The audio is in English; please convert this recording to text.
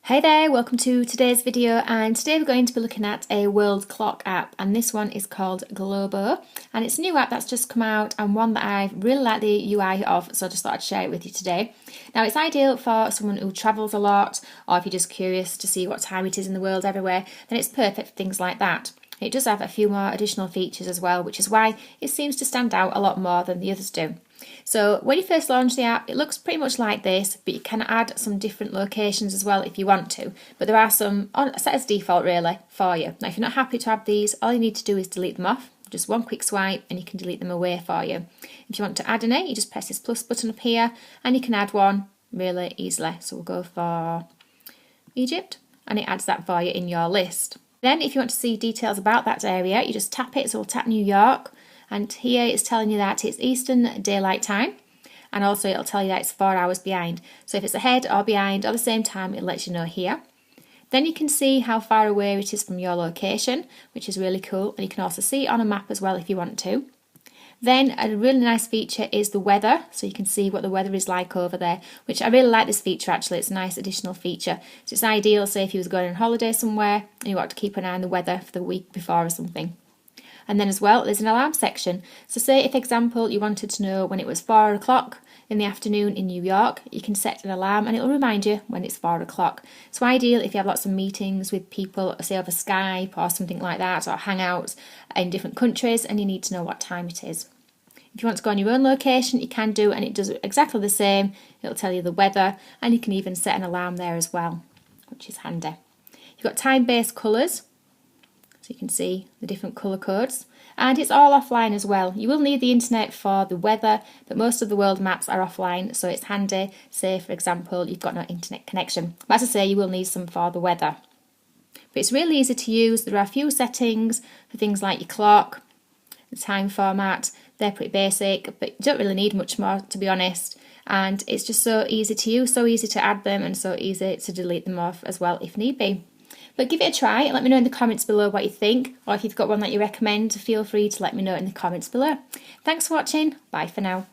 Hey there, welcome to today's video, and today we're going to be looking at a world clock app, and this one is called Globo A, and it's a new app that's just come out and one that I really like the UI of, so I just thought I'd share it with you today. Now it's ideal for someone who travels a lot, or if you're just curious to see what time it is in the world everywhere, then it's perfect for things like that. It does have a few more additional features as well, which is why it seems to stand out a lot more than the others do. So when you first launch the app, it looks pretty much like this, but you can add some different locations as well if you want to. But there are some set as default really for you. Now if you're not happy to have these, all you need to do is delete them off. Just one quick swipe and you can delete them away for you. If you want to add any, you just press this plus button up here and you can add one really easily. So we'll go for Egypt and it adds that for you in your list. Then if you want to see details about that area, you just tap it. So we'll tap New York. And here it's telling you that it's Eastern Daylight Time, and also it'll tell you that it's 4 hours behind. So if it's ahead or behind or the same time, it lets you know here. Then you can see how far away it is from your location, which is really cool, and you can also see it on a map as well if you want to. Then a really nice feature is the weather, so you can see what the weather is like over there, which I really like this feature actually. It's a nice additional feature. So it's ideal, say if you was going on holiday somewhere and you want to keep an eye on the weather for the week before or something. And then as well, there's an alarm section. So say if, example, you wanted to know when it was 4 o'clock in the afternoon in New York, you can set an alarm and it'll remind you when it's 4 o'clock. So ideal if you have lots of meetings with people, say over Skype or something like that, or hangouts in different countries, and you need to know what time it is. If you want to go on your own location, you can do, and it does exactly the same. It'll tell you the weather, and you can even set an alarm there as well, which is handy. You've got time-based colours. So you can see the different colour codes, and it's all offline as well. You will need the internet for the weather, but most of the world maps are offline, so it's handy. Say for example you've got no internet connection, but as I say, you will need some for the weather. But it's really easy to use. There are a few settings for things like your clock, the time format. They're pretty basic, but you don't really need much more, to be honest. And it's just so easy to use, so easy to add them, and so easy to delete them off as well if need be. But give it a try and let me know in the comments below what you think, or if you've got one that you recommend, feel free to let me know in the comments below. Thanks for watching, bye for now.